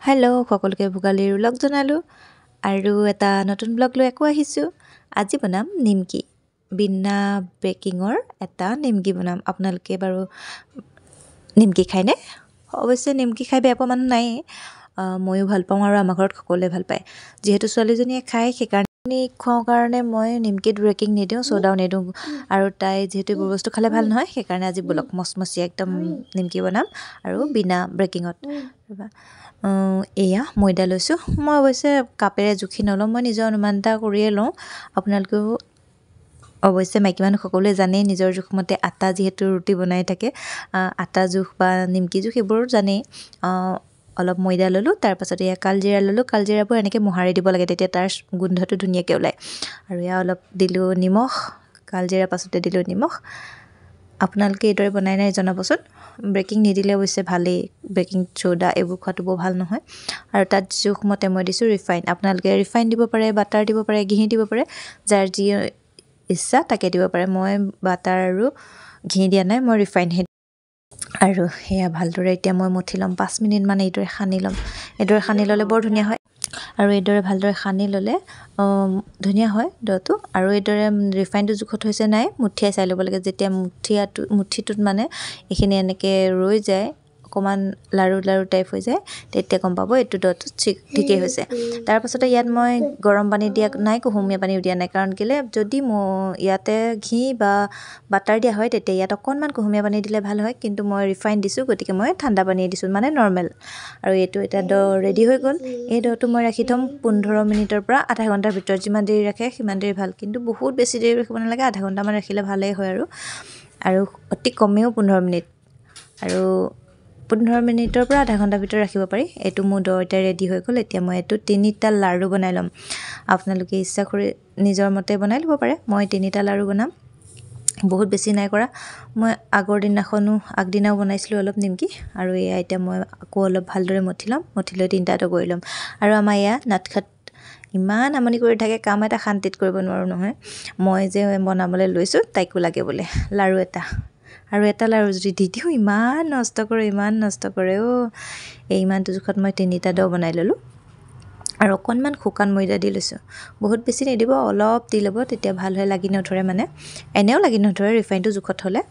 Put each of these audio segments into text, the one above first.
Hello' সকলোকে ভোগালীৰ লগ জনালোঁ আৰু এটা নতুন ব্লগ লৈ আকৌ আহিছোঁ। আজি বনাম নিমকি, বিনা বেকিঙৰ এটা নিমকি বনাম। আপোনালোকে বাৰু নিমকি খায়নে? অৱশ্যে নিমকি খাই বেয়া পোৱা মানুহ নায়েই, ময়ো ভাল পাওঁ আৰু আমাৰ ঘৰত সকলোৱে ভাল পায়। যিহেতু ছোৱালীজনীয়ে খায় সেইকাৰণে খুৱাওঁ কাৰণে মই নিমকিত বেকিং নিদিওঁ, চ'দাও নিদিওঁ আৰু তাই যিহেতু এইবোৰ বস্তু খালে ভাল নহয় সেইকাৰণে আজি বলক মচমচীয়া একদম নিমকি বনাম আৰু বিনা বেকিঙত। এয়া ময়দা লৈছোঁ। মই অৱশ্যে কাপেৰে জুখি নলওঁ, মই নিজৰ অনুমান এটা কৰিয়ে লওঁ। আপোনালোকেও অৱশ্যে মাইকী মানুহ সকলোৱে জানেই নিজৰ জোখমতে, আটা যিহেতু ৰুটি বনাই থাকে, আটা জোখ বা নিমকি জোখ এইবোৰ জানেই। অলপ ময়দা ল'লোঁ, তাৰপাছত এয়া কালজিৰা ল'লোঁ। কালজিৰাবোৰ এনেকৈ মোহাৰি দিব লাগে, তেতিয়া তাৰ গোন্ধটো ধুনীয়াকৈ ওলায়। আৰু এয়া অলপ দিলোঁ নিমখ, কালজিৰাৰ পাছতে দিলোঁ নিমখ। আপোনালোকে এইদৰে বনাই নাই জনাবচোন। বেকিং নিদিলে অৱশ্যে ভালেই, বেকিং চ'ডা এইবোৰ খোৱাটো বৰ ভাল নহয়। আৰু তাত জোখমতে মই দিছোঁ ৰিফাইন। আপোনালোকে ৰিফাইন দিব পাৰে, বাটাৰ দিব পাৰে, ঘি দিব পাৰে, যাৰ যি ইচ্ছা তাকে দিব পাৰে। মই বাটাৰ আৰু ঘি দিয়া নাই, মই ৰিফাইনহে। আৰু সেয়া ভালদৰে এতিয়া মই মঠি ল'ম, 5 মিনিটমান এইদৰে সানি ল'ম। এইদৰে সানি ল'লে বৰ ধুনীয়া হয় আৰু এইদৰে ভালদৰে সানি ল'লে ধুনীয়া হয় ড'টো। আৰু এইদৰে ৰিফাইনটো জোখত হৈছে নাই মুঠিয়াই চাই ল'ব লাগে। যেতিয়া মুঠিটোত মানে এইখিনি এনেকৈ ৰৈ যায়, অকণমান লাৰু লাৰু টাইপ হৈ যায়, তেতিয়া গম পাব এইটো ড'টো ঠিকেই হৈছে। তাৰপাছতে ইয়াত মই গৰম পানী দিয়া নাই, কুহুমীয়া পানীও দিয়া নাই। কাৰণ কেলৈ, যদি ইয়াতে ঘি বা বাটাৰ দিয়া হয় তেতিয়া ইয়াত অকণমান কুহুমীয়া পানী দিলে ভাল হয়, কিন্তু মই ৰিফাইন দিছোঁ গতিকে মই ঠাণ্ডা পানী দিছোঁ, মানে নৰ্মেল। আৰু এইটো এতিয়া ৰেডি হৈ গ'ল। এই ড'টো মই ৰাখি থ'ম 15 মিনিটৰ পৰা আধা ঘণ্টাৰ ভিতৰত। যিমান দেৰি ৰাখে সিমান দেৰি ভাল, কিন্তু বহুত বেছি দেৰি ৰাখিব নালাগে, আধা ঘণ্টামান ৰাখিলে ভালেই হয়। আৰু অতি কমেও 15 মিনিট, আৰু 15 মিনিটৰ পৰা আধা ঘণ্টাৰ ভিতৰত ৰাখিব পাৰি। এইটো মোৰ এতিয়া ৰেডি হৈ গ'ল। এতিয়া মই এইটো 3টা লাড়ু বনাই ল'ম। আপোনালোকে ইচ্ছা কৰি নিজৰ মতে বনাই ল'ব পাৰে। মই 3টা লাড়ু বনাম, বহুত বেছি নাই কৰা। মই আগদিনাও বনাইছিলোঁ অলপ নিমকি। আৰু এয়া এতিয়া মই আকৌ অলপ ভালদৰে মঠি ল'ম, মঠি লৈ 3টাটো কৰি ল'ম। আৰু আমাৰ এয়া নাটখাট ইমান আমনি কৰি থাকে, কাম এটা শান্তিত কৰিব নোৱাৰোঁ নহয়। মই যে বনাবলৈ লৈছোঁ তাইকো লাগে বোলে লাড়ু এটা, আৰু এটা লাড়ু যদি দি দিওঁ ইমান নষ্ট কৰে ইমানটো জোখত মই 3টা ড' বনাই ল'লোঁ। আৰু অকণমান শুকান ময়দা দি লৈছোঁ, বহুত বেছি নিদিব, অলপ দি ল'ব, তেতিয়া ভাল হয়, লাগি নধৰে। মানে এনেও লাগি নধৰে ৰিফাইনটো জোখত হ'লে,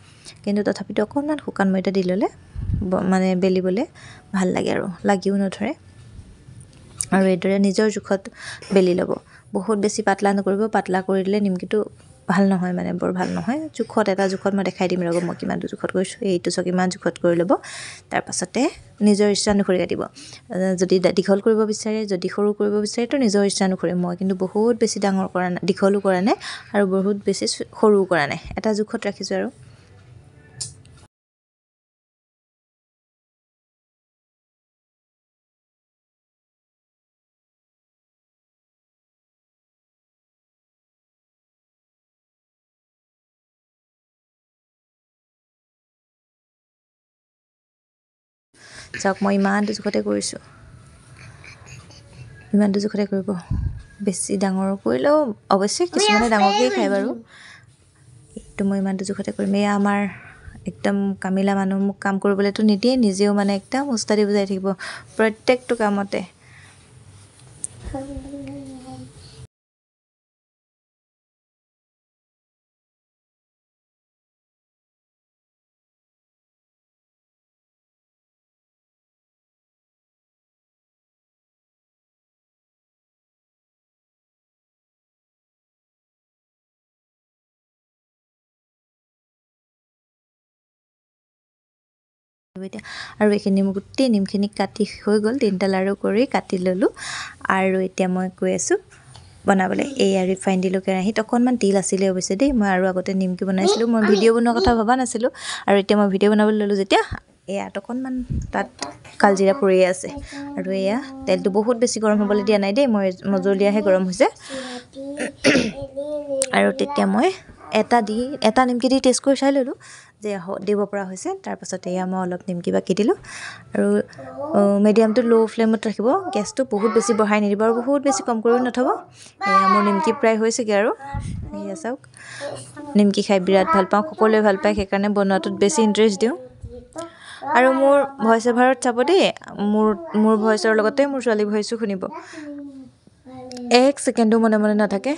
কিন্তু তথাপিতো অকণমান শুকান ময়দা দি ল'লে মানে বেলিবলৈ ভাল লাগে আৰু লাগিও নধৰে। আৰু এইদৰে নিজৰ জোখত বেলি ল'ব, বহুত বেছি পাতলা নকৰিব। পাতলা কৰি দিলে নিমকিটো ভাল নহয়, মানে বৰ ভাল নহয়। এটা জোখত মই দেখাই দিম ৰ'ব, মই কিমানটো জোখত কৰিছোঁ। এইটো চাওক, ইমান জোখত কৰি ল'ব। তাৰপাছতে নিজৰ ইচ্ছা অনুসৰি কাটিব। যদি দীঘল কৰিব বিচাৰে, যদি সৰু কৰিব বিচাৰে, তো নিজৰ ইচ্ছা অনুসৰি। মই কিন্তু বহুত বেছি দীঘলো কৰা নাই আৰু বহুত বেছি সৰুও কৰা নাই, এটা জোখত ৰাখিছোঁ। আৰু চাওক, মই ইমানটো জোখতে কৰিছোঁ, ইমানটো জোখতে কৰিব। বেছি ডাঙৰ কৰিলেও অৱশ্যে কিছুমানে ডাঙৰকেই খায় বাৰু। এইটো মই ইমানটো জোখতে কৰিম। এয়া আমাৰ একদম কামিলা মানুহ, মোক কাম কৰিবলৈতো নিদিয়ে, নিজেও মানে একদম উস্তাদি বুজাই থাকিব প্ৰত্যেকটো কামতে। এতিয়া আৰু এইখিনি মোৰ গোটেই নিমখিনি কাটি হৈ গ'ল, 3টা লাড়ু কৰি কাটি ল'লোঁ। আৰু এতিয়া মই কৈ আছোঁ বনাবলৈ। এয়া ৰিফাইন দিলোঁ কেৰাহীত, অকণমান তিল আছিলে অৱশ্যে দেই, মই আৰু আগতে নিমকি বনাইছিলোঁ, মই ভিডিঅ' বনোৱাৰ কথা ভবা নাছিলোঁ। আৰু এতিয়া মই ভিডিঅ' বনাবলৈ ল'লোঁ যেতিয়া, এয়াত অকণমান তাত কালজিৰা পৰিয়ে আছে। আৰু এয়া তেলটো বহুত বেছি গৰম হ'বলৈ দিয়া নাই দেই, মই মজলীয়াহে গৰম হৈছে। আৰু তেতিয়া মই এটা নিমকি দি টেষ্ট কৰি চাই ল'লোঁ যে দিব পৰা হৈছে। তাৰপাছত এয়া মই অলপ নিমকি বাকি দিলোঁ। আৰু মিডিয়াম টু ল' ফ্লেমত ৰাখিব, গেছটো বহুত বেছি বঢ়াই নিদিব আৰু বহুত বেছি কম কৰিও নথ'ব। এয়া মোৰ নিমকি প্ৰায় হৈছেগৈ। আৰু এয়া চাওক, নিমকি খাই বিৰাট ভাল পাওঁ, সকলোৱে ভাল পায়, সেইকাৰণে বনোৱাটোত বেছি ইণ্টাৰেষ্ট দিওঁ। আৰু মোৰ ভইচ অভাৰত চাব দেই মোৰ ভইচৰ লগতে মোৰ ছোৱালী ভইচো শুনিব এক ছেকেণ্ডো মনে মনে নাথাকে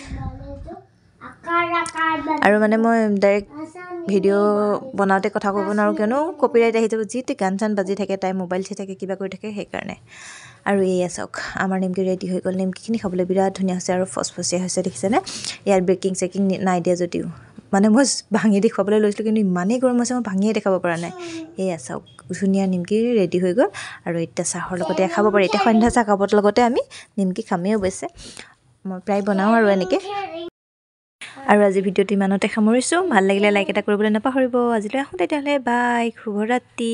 আৰু মানে মই ডাইৰেক্ট ভিডিঅ' বনাওঁতে কথা ক'ব নোৱাৰোঁ কিয়নো কপিৰাইট আহি যাব যিটো গান চান বাজি থাকে তাই মোবাইল চাই থাকে কিবা কৰি থাকে সেইকাৰণে আৰু এয়া চাওক আমাৰ নিমকি ৰেডি হৈ গ'ল নিমকিখিনি খাবলৈ বিৰাট ধুনীয়া হৈছে আৰু ফচফচীয়া হৈছে দেখিছেনে ইয়াত বেকিং চেকিং নাই দিয়া যদিও মানে মই ভাঙি দেখুৱাবলৈ লৈছিলোঁ কিন্তু ইমানেই গৰম হৈছে মই ভাঙিয়ে দেখাব পৰা নাই এয়া চাওক ধুনীয়া নিমকি ৰেডি হৈ গ'ল আৰু এতিয়া চাহৰ লগতে খাব পাৰি এতিয়া সন্ধ্যা চাহ কাপৰ লগতে আমি নিমকি খামেই অৱশ্যে মই প্ৰায় বনাওঁ আৰু এনেকৈ আৰু আজি ভিডিঅ'টো ইমানতে সামৰিছোঁ ভাল লাগিলে লাইক এটা কৰিবলৈ নাপাহৰিব আজিলৈ আহোঁ তেতিয়াহ'লে বাই শুভৰাত্ৰি